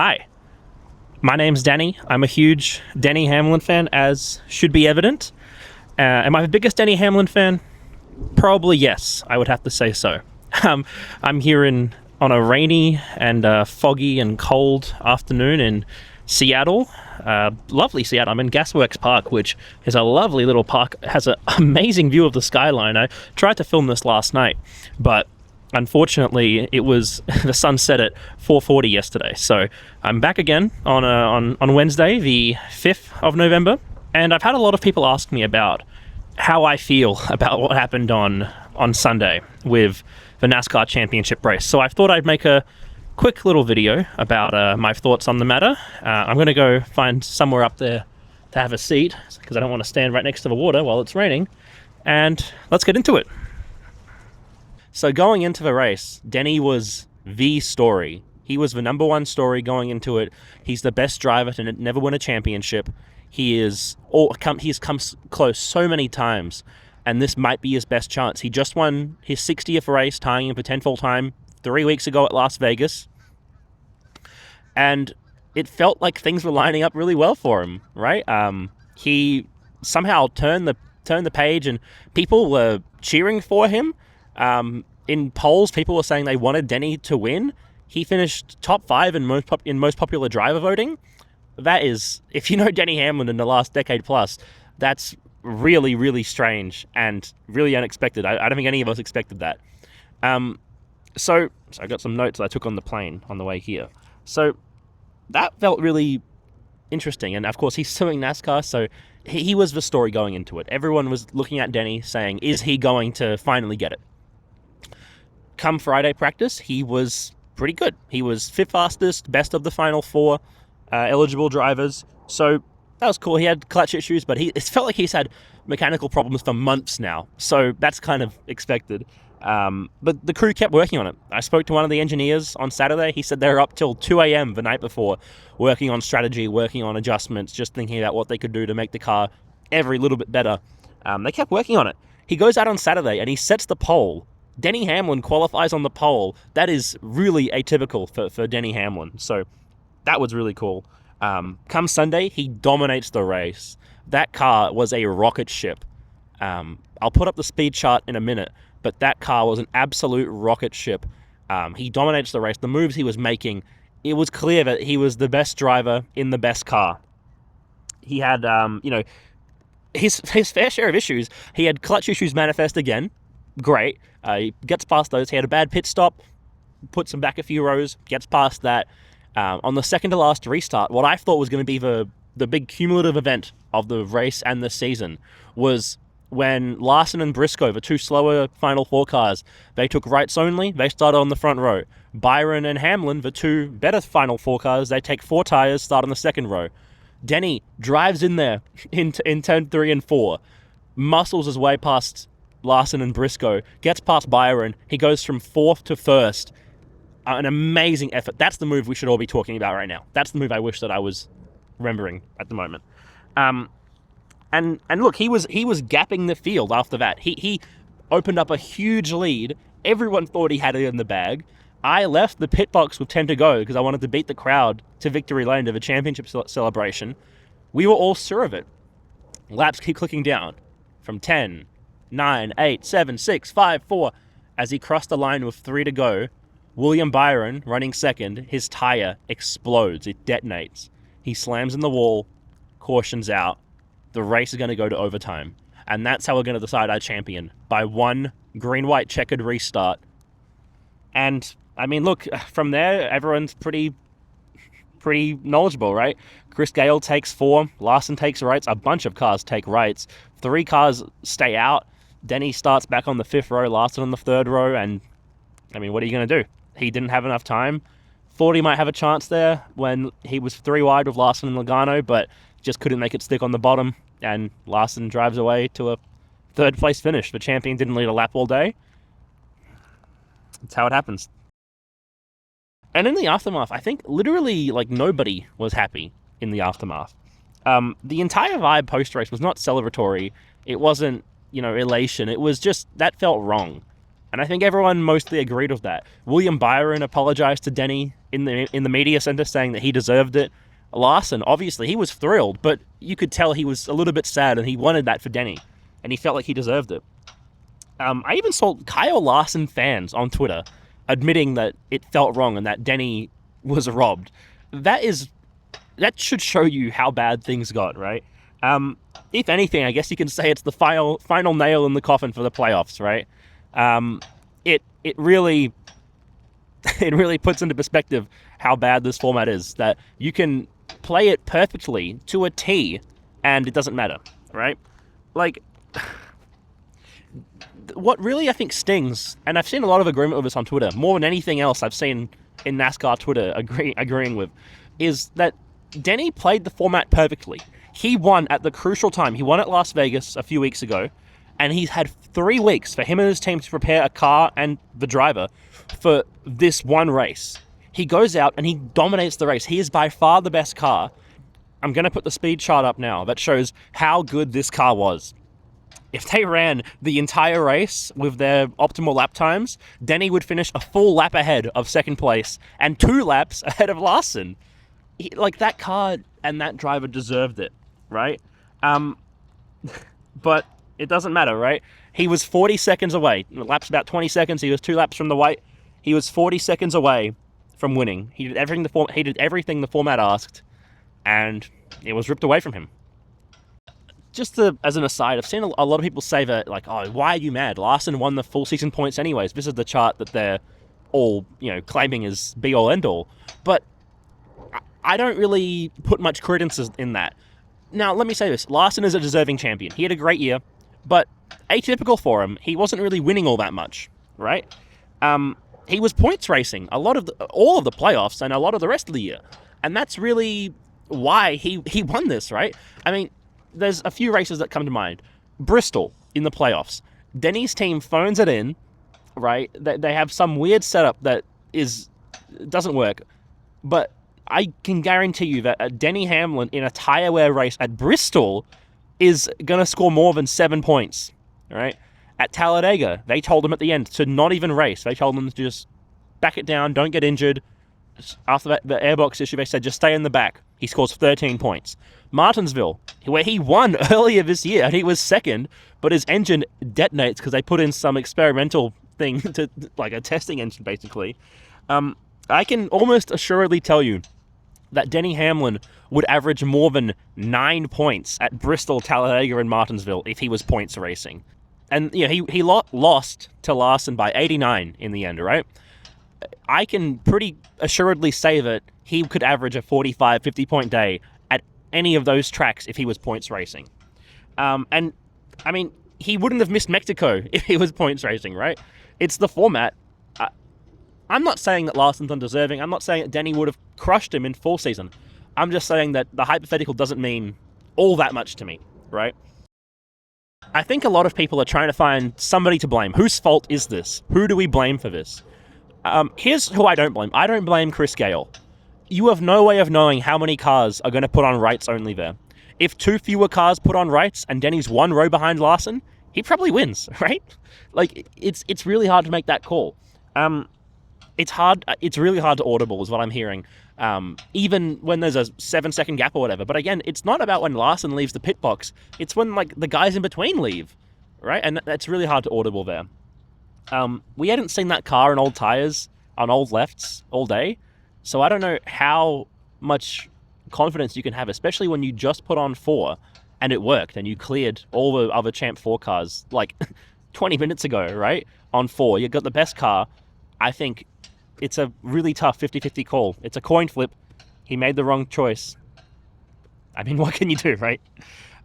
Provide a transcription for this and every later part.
Hi, my name's Denny. I'm a huge Denny Hamlin fan, as should be evident. Am I the biggest Denny Hamlin fan? Probably yes, I would have to say so. I'm here on a rainy and foggy and cold afternoon in Seattle. Lovely Seattle. I'm in Gasworks Park, which is a lovely little park. It has an amazing view of the skyline. I tried to film this last night, but unfortunately, it was the sun set at 4:40 yesterday. So I'm back again on Wednesday, the 5th of November, and I've had a lot of people ask me about how I feel about what happened on Sunday with the NASCAR Championship race. So I thought I'd make a quick little video about my thoughts on the matter. I'm going to go find somewhere up there to have a seat because I don't want to stand right next to the water while it's raining. And let's get into it. So going into the race, Denny was the story. He was the number one story going into it. He's the best driver to never win a championship. He's come close so many times, and this might be his best chance. He just won his 60th race, tying him for 10th all-time 3 weeks ago at Las Vegas. And it felt like things were lining up really well for him, right? He somehow turned the page, and people were cheering for him. In polls, people were saying they wanted Denny to win. He finished top 5 in most popular driver voting. That is, if you know Denny Hamlin in the last decade plus, that's really, really strange and really unexpected. I don't think any of us expected that. So I got some notes that I took on the plane on the way here. So that felt really interesting. And of course, he's suing NASCAR, so he was the story going into it. Everyone was looking at Denny saying, is he going to finally get it? Come Friday practice, he was pretty good. He was 5th fastest, best of the final 4 eligible drivers. So that was cool. He had clutch issues, but it felt like he's had mechanical problems for months now. So that's kind of expected. But the crew kept working on it. I spoke to one of the engineers on Saturday. He said they were up till 2 a.m. the night before, working on strategy, working on adjustments, just thinking about what they could do to make the car every little bit better. They kept working on it. He goes out on Saturday and he sets the pole. Denny Hamlin qualifies on the pole. That is really atypical for Denny Hamlin. So that was really cool. Come Sunday, he dominates the race. That car was a rocket ship. I'll put up the speed chart in a minute, but that car was an absolute rocket ship. He dominates the race. The moves he was making, it was clear that he was the best driver in the best car. He had, his fair share of issues. He had clutch issues manifest again. Great. He gets past those. He had a bad pit stop, puts him back a few rows, gets past that. On the second to last restart, what I thought was going to be the big cumulative event of the race and the season was when Larson and Briscoe, the two slower Final Four cars, they took rights only. They started on the front row. Byron and Hamlin, the two better Final Four cars, they take 4 tires, start on the second row. Denny drives in there in turn 3 and 4, muscles his way past Larson and Briscoe, gets past Byron. He goes from 4th to 1st. An amazing effort. That's the move we should all be talking about right now. That's the move I wish that I was remembering at the moment. And look, he was gapping the field after that. He opened up a huge lead. Everyone thought he had it in the bag. I left the pit box with 10 to go because I wanted to beat the crowd to victory lane to the championship celebration. We were all sure of it. Laps keep clicking down from 10, 9, 8, 7, 6, 5, 4. As he crossed the line with 3 to go, William Byron, running second, his tire explodes. It detonates. He slams in the wall, cautions out. The race is going to go to overtime. And that's how we're going to decide our champion, by one green-white checkered restart. And, I mean, look, from there, everyone's pretty knowledgeable, right? Chris Gale takes 4, Larson takes rights, a bunch of cars take rights. 3 cars stay out. Denny starts back on the 5th row, Larson on the 3rd row, and, I mean, what are you going to do? He didn't have enough time. Thought he might have a chance there when he was 3 wide with Larson and Logano, but just couldn't make it stick on the bottom, and Larson drives away to a 3rd place finish. The champion didn't lead a lap all day. That's how it happens. And in the aftermath, I think literally nobody was happy in the aftermath. The entire vibe post-race was not celebratory. It wasn't, elation. It was just, that felt wrong. And I think everyone mostly agreed with that. William Byron apologized to Denny in the media center saying that he deserved it. Larson, obviously, he was thrilled, but you could tell he was a little bit sad, and he wanted that for Denny, and he felt like he deserved it. I even saw Kyle Larson fans on Twitter admitting that it felt wrong and that Denny was robbed. That should show you how bad things got, right? If anything, I guess you can say it's the final nail in the coffin for the playoffs, right? It really puts into perspective how bad this format is. That you can play it perfectly to a T, and it doesn't matter, right? Like, what really I think stings, and I've seen a lot of agreement with this on Twitter, more than anything else I've seen in NASCAR Twitter agreeing with, is that Denny played the format perfectly. He won at the crucial time. He won at Las Vegas a few weeks ago, and he's had 3 weeks for him and his team to prepare a car and the driver for this one race. He goes out and he dominates the race. He is by far the best car. I'm going to put the speed chart up now that shows how good this car was. If they ran the entire race with their optimal lap times, Denny would finish a full lap ahead of second place and 2 laps ahead of Larson. That car and that driver deserved it, right? But it doesn't matter, right? He was 40 seconds away. The lap's about 20 seconds. He was 2 laps from the white. He was 40 seconds away from winning. He did everything the format asked, and it was ripped away from him. Just as an aside, I've seen a lot of people say that, like, oh, why are you mad? Larson won the full season points anyways. This is the chart that they're all, claiming is be-all, end-all. But I don't really put much credence in that. Now, let me say this. Larson is a deserving champion. He had a great year, but atypical for him, he wasn't really winning all that much, right? He was points racing all of the playoffs and a lot of the rest of the year. And that's really why he won this, right? I mean, there's a few races that come to mind. Bristol in the playoffs. Denny's team phones it in, right? They have some weird setup that doesn't work. But I can guarantee you that a Denny Hamlin in a tire wear race at Bristol is going to score more than 7 points, right? At Talladega, they told him at the end to not even race. They told him to just back it down, don't get injured. After that, the airbox issue, they said just stay in the back. He scores 13 points. Martinsville, where he won earlier this year, and he was second, but his engine detonates because they put in some experimental thing, like a testing engine, basically. I can almost assuredly tell you that Denny Hamlin would average more than 9 points at Bristol, Talladega, and Martinsville if he was points racing. And he lost to Larson by 89 in the end, right? I can pretty assuredly say that he could average a 45, 50-point day at any of those tracks if he was points racing. And, I mean, he wouldn't have missed Mexico if he was points racing, right? It's the format. I'm not saying that Larson's undeserving. I'm not saying that Denny would have crushed him in full season. I'm just saying that the hypothetical doesn't mean all that much to me, right? I think a lot of people are trying to find somebody to blame. Whose fault is this? Who do we blame for this? Here's who I don't blame. I don't blame Chris Gale. You have no way of knowing how many cars are going to put on rights only there. If 2 fewer cars put on rights and Denny's 1 row behind Larson, he probably wins, right? Like, it's really hard to make that call. It's really hard to audible is what I'm hearing, even when there's a 7-second gap or whatever. But again, it's not about when Larson leaves the pit box. It's when, like, the guys in between leave, right? And that's really hard to audible there. We hadn't seen that car on old tires, on old lefts all day. So I don't know how much confidence you can have, especially when you just put on 4 and it worked and you cleared all the other Champ 4 cars like 20 minutes ago, right? On 4, you got the best car. I think it's a really tough 50-50 call. It's a coin flip. He made the wrong choice. I mean, what can you do, right?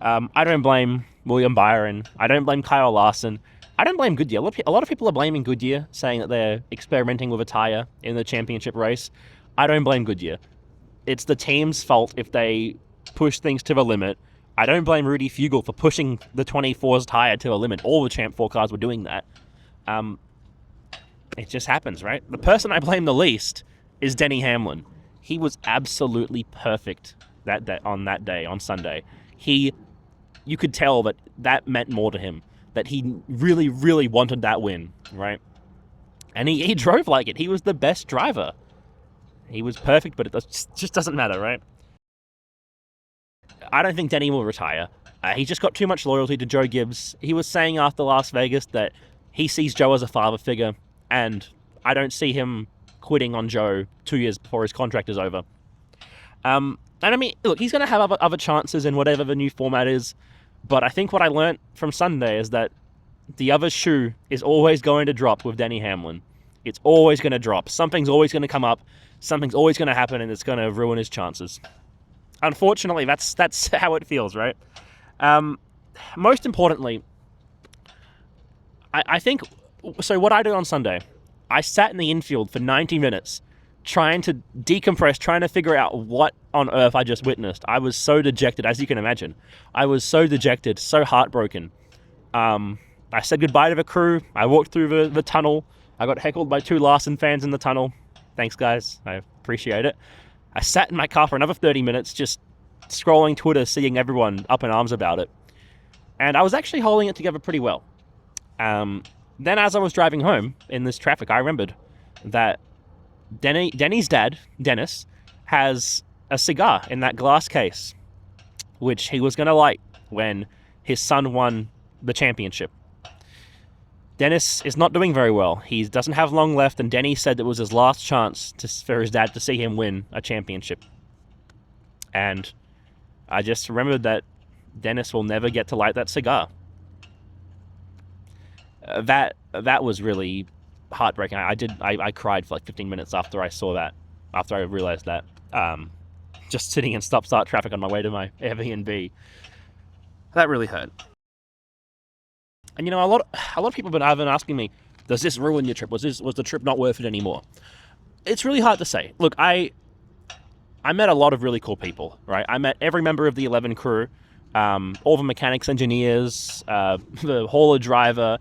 I don't blame William Byron. I don't blame Kyle Larson. I don't blame Goodyear. A lot of people are blaming Goodyear, saying that they're experimenting with a tire in the championship race. I don't blame Goodyear. It's the team's fault if they push things to the limit. I don't blame Rudy Fugle for pushing the 24's tire to a limit. All the Champ 4 cars were doing that. It just happens, right? The person I blame the least is Denny Hamlin. He was absolutely perfect on that day, on Sunday. You could tell that meant more to him, that he really, really wanted that win, right? And he drove like it. He was the best driver. He was perfect, but it just doesn't matter, right? I don't think Denny will retire. He's just got too much loyalty to Joe Gibbs. He was saying after Las Vegas that he sees Joe as a father figure, and I don't see him quitting on Joe 2 years before his contract is over. And I mean, look, he's going to have other chances in whatever the new format is, but I think what I learnt from Sunday is that the other shoe is always going to drop with Denny Hamlin. It's always going to drop. Something's always going to come up. Something's always going to happen, and it's going to ruin his chances. Unfortunately, that's how it feels, right? Most importantly, I think, so what I did on Sunday, I sat in the infield for 90 minutes trying to decompress, trying to figure out what on earth I just witnessed. I was so dejected, as you can imagine. I was so dejected, so heartbroken. I said goodbye to the crew. I walked through the tunnel. I got heckled by 2 Larson fans in the tunnel. Thanks, guys. I appreciate it. I sat in my car for another 30 minutes just scrolling Twitter, seeing everyone up in arms about it. And I was actually holding it together pretty well. Then as I was driving home in this traffic, I remembered that Denny's dad, Dennis, has a cigar in that glass case, which he was going to light when his son won the championship. Dennis is not doing very well. He doesn't have long left, and Denny said it was his last chance for his dad to see him win a championship. And I just remembered that Dennis will never get to light that cigar. That was really heartbreaking. I cried for like 15 minutes after I saw that, after I realized that. Just sitting in stop-start traffic on my way to my Airbnb. That really hurt. And a lot of people have been asking me, does this ruin your trip? Was the trip not worth it anymore? It's really hard to say. Look, I met a lot of really cool people, right? I met every member of the 11 crew, all the mechanics, engineers, the hauler driver,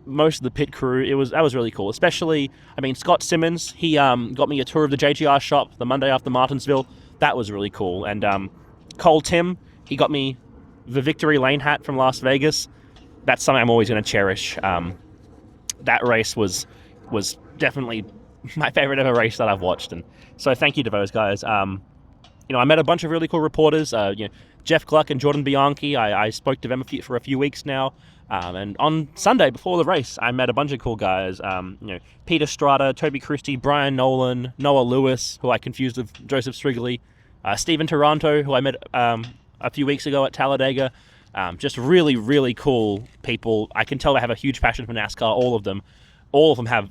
most of the pit crew. That was really cool. Especially, Scott Simmons, he got me a tour of the JGR shop the Monday after Martinsville. That was really cool. And Cole Tim, he got me the Victory Lane hat from Las Vegas. That's something I'm always going to cherish. That race was definitely my favorite ever race that I've watched. And so thank you to those guys. I met a bunch of really cool reporters. Jeff Gluck and Jordan Bianchi. I spoke to them for a few weeks now. And on Sunday before the race, I met a bunch of cool guys. Peter Strata, Toby Christie, Brian Nolan, Noah Lewis, who I confused with Joseph Strigley, Stephen Taranto, who I met a few weeks ago at Talladega. Just really, really cool people. I can tell they have a huge passion for NASCAR. All of them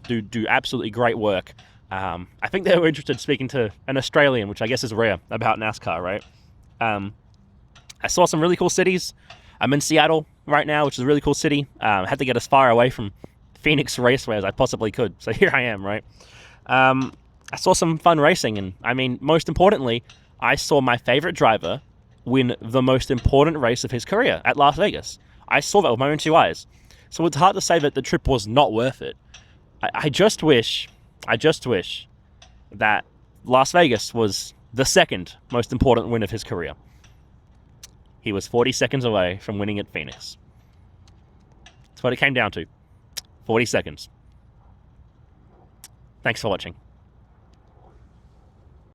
do absolutely great work. I think they were interested in speaking to an Australian, which I guess is rare, about NASCAR, right? I saw some really cool cities. I'm in Seattle right now, which is a really cool city. I had to get as far away from Phoenix Raceway as I possibly could. So here I am, right? I saw some fun racing, and most importantly, I saw my favorite driver win the most important race of his career at Las Vegas. I saw that with my own 2 eyes. So it's hard to say that the trip was not worth it. I just wish that Las Vegas was the second most important win of his career. He was 40 seconds away from winning at Phoenix. That's what it came down to. 40 seconds. Thanks for watching.